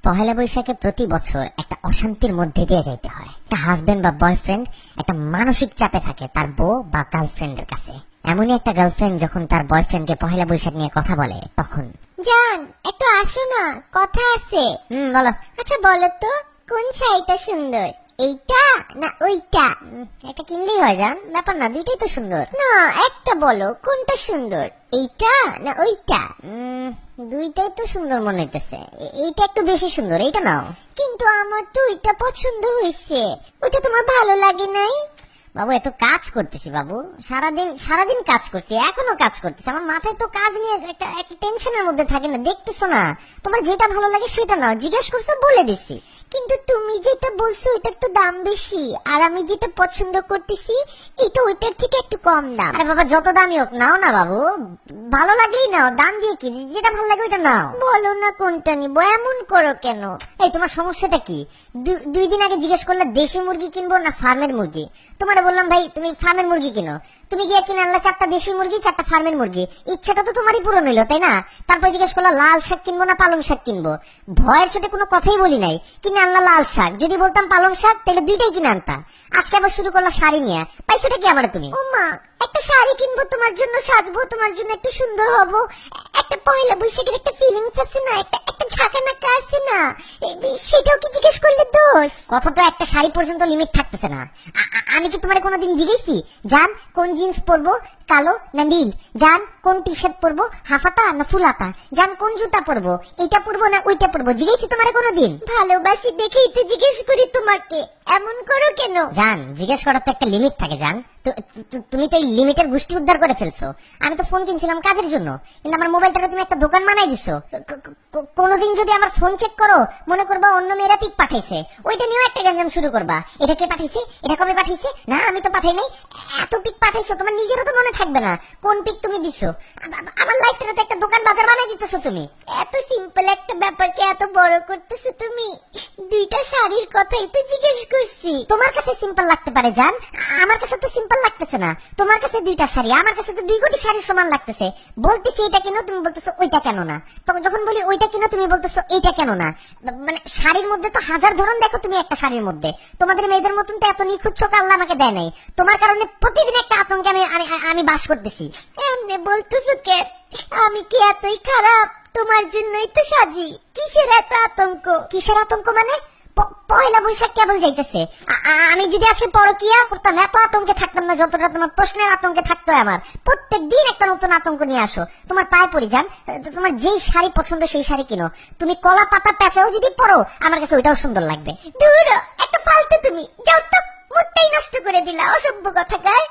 পহেলা বৈশাখে প্রতি বছর একটা অশান্তির মধ্যে দিয়ে যাইতে হয়। একটা হাজবেন্ড বা বয়ফ্রেন্ড একটা মানসিক চাপে থাকে তার বউ বা গার্লফ্রেন্ডের কাছে। এমনই একটা গার্লফ্রেন্ড যখন তার বয়ফ্রেন্ডকে পহেলা বৈশাখ নিয়ে কথা বলে, তখন জান একটু আসো না, কথা আছে। বলো। আচ্ছা বলো তো, কোন শাড়িটা সুন্দর, এইটা না ওইটা? একটা কিনলেই হয় জান, ব্যাপার না, দুইটাই তো সুন্দর। না একটা বলো, কোনটা সুন্দর, এইটা না ওইটা? দুইটাই তো সুন্দর মনে হইতেছে, এইটা একটু বেশি সুন্দর, এইটা নাও। কিন্তু আমার তো ওইটা পছন্দ হয়েছে, ওইটা তোমার ভালো লাগে নাই? বাবু এত কাজ করতেছি বাবু, সারাদিন কাজ করছি, এখনো কাজ করতেছি, আমার মাথায় তো কাজ নিয়ে একটা টেনশনের মধ্যে থাকে না, দেখতেছো না? তোমার যেটা ভালো লাগে সেটা নাও, জিজ্ঞেস করছো বলে দিছি। কিন্তু তুমি যেটা বলছো ওইটার তো দাম বেশি, আর আমি যেটা পছন্দ করতেছি এটা ওইটার থেকে একটু কম দাম। আরে বাবা যত দামই হোক নাও না বাবু, ভালো লাগলেই নাও, দাম দিয়ে কি, যেটা ভালো লাগে ওইটা নাও। বলো না কোনটা নিবো, এমন করো কেন? এই তোমার সমস্যাটা কি? 2 দিন আগে জিজ্ঞেস করলে দেশি মুরগি কিনবো না ফার্মের মুরগি, তোমার বললাম ভাই তুমি ফার্মের মুরগি কিনো, তুমি গিয়ে কিনে আনলা 4টা দেশি মুরগি 4টা ফার্মের মুরগি, ইচ্ছাটা তো তোমারই পূরণ হইলো তাই না? তারপর জিজ্ঞেস করলা লাল শাক কিনবো না পালং শাক কিনবো, ভয়ের চোটে কোনো কথাই বলি নাই, কিনে আনলা লাল শাক, যদি বলতাম পালং শাক তাহলে দুইটাই কিনে আনতা। আজকে আবার শুরু করলা শাড়ি নিয়ে, পাইছোটা কি আমার তুমি? ও মা, একটা শাড়ি কিনবো তোমার জন্য, সাজবো তোমার জন্য, একটু সুন্দর হব, একটা পয়লা বৈশাখের একটা ফিলিংস আছে না, একটা ঝাঁকানাকা আছে না, সেটাও কি জিজ্ঞেস করলে দোষ? কথা তো একটা শাড়ি পর্যন্ত লিমিট থাকতেছে না। আমি কি তোমার কোনোদিন জিজ্ঞেসি জান কোন জিন্স পরবো, কালো না নীল? জান কোন টি শার্ট পরবো, হাফাতা না ফুলাতা? জান কোন জুতা পরবো, এইটা পরবো না ওইটা পরবো? জিজ্ঞেসি তোমার কোনোদিন? ভালোবাসি দেখেই তো জিজ্ঞেস করি তোমাকে, এমন করো কেন? জান জিজ্ঞেস করার তো একটা লিমিট থাকে জান, তুমি তো এই লিমিটের গোষ্ঠী উদ্ধার করে ফেলছো। আমি তো ফোন কিনছিলাম কাজের জন্য, কিন্তু আমার মোবাইলটাকে তুমি একটা দোকান বানাই দিছো। কোনোদিন যদি আমার ফোন চেক করো মনে করবা অন্য মেয়েরা পিক পাঠাইছে, ওইটা নিয়েও একটা গ্যাঞ্জাম শুরু করবা, এটা কে পাঠাইছে, এটা কবে পাঠাইছে, না আমি তো পাঠাই নাই, এত পিক পাঠাইছো তোমার নিজেরও তো মনে থাকবে না কোন পিক তুমি দিছো। আমার লাইফটাতে তো একটা দোকান বাজার বানাই দিতেছো তুমি। এত সিম্পল একটা ব্যাপারকে এত বড় করতেছো তুমি। 2টা শাড়ির কথাই তো জিজ্ঞেস করছি। তোমার কাছে সিম্পল লাগতে পারে জান, আমার কাছে তো সিম্পল লাগতেছে না। তোমার কাছে 2টা শাড়ি, আমার কাছে তো 2 কোটি শাড়ি সমান লাগতেছে। বলতেছি এটা কেন, তুমি বলতেছো ওইটা কেন না। তখন যখন বলি ওইটা কেন, তুমি বলতেছো এইটা কেন না। মানে শাড়ির মধ্যে তো হাজার ধরন দেখো তুমি একটা শাড়ির মধ্যে। তোমাদের মেয়েদের মতন তো এত নিখুঁত চোখ আল্লাহ আমাকে দেয় নাই। তোমার কারণে প্রতিদিন একটা আতঙ্কে আমি বাস করতেছি। এমনি বলতেছো কে? আমি কি এতই খারাপ? তোমার জন্যই তো সাজি। কিসের এত আতঙ্ক? কিসের আতঙ্ক মানে? পয়লা বৈশাখ কেবল যাইতেছে, আমি যদি আজকে পরকিয়া করতাম এত আতঙ্কে থাকতাম না যতটা তোমার প্রশ্নের আতঙ্কে থাকতো। আমার প্রত্যেক দিন একটা নতুন আতঙ্ক নিয়ে আসো। তোমার পায়ে পড়ি যান, তোমার যেই শাড়ি পছন্দ সেই শাড়ি কিনো। তুমি কলা পাতা পেঁচাও যদি পরো আমার কাছে ওইটাও সুন্দর লাগবে। দূর একটা ফালতু, তুমি যাও তো, মুডটাই নষ্ট করে দিলা, অসভ্য কথাকার।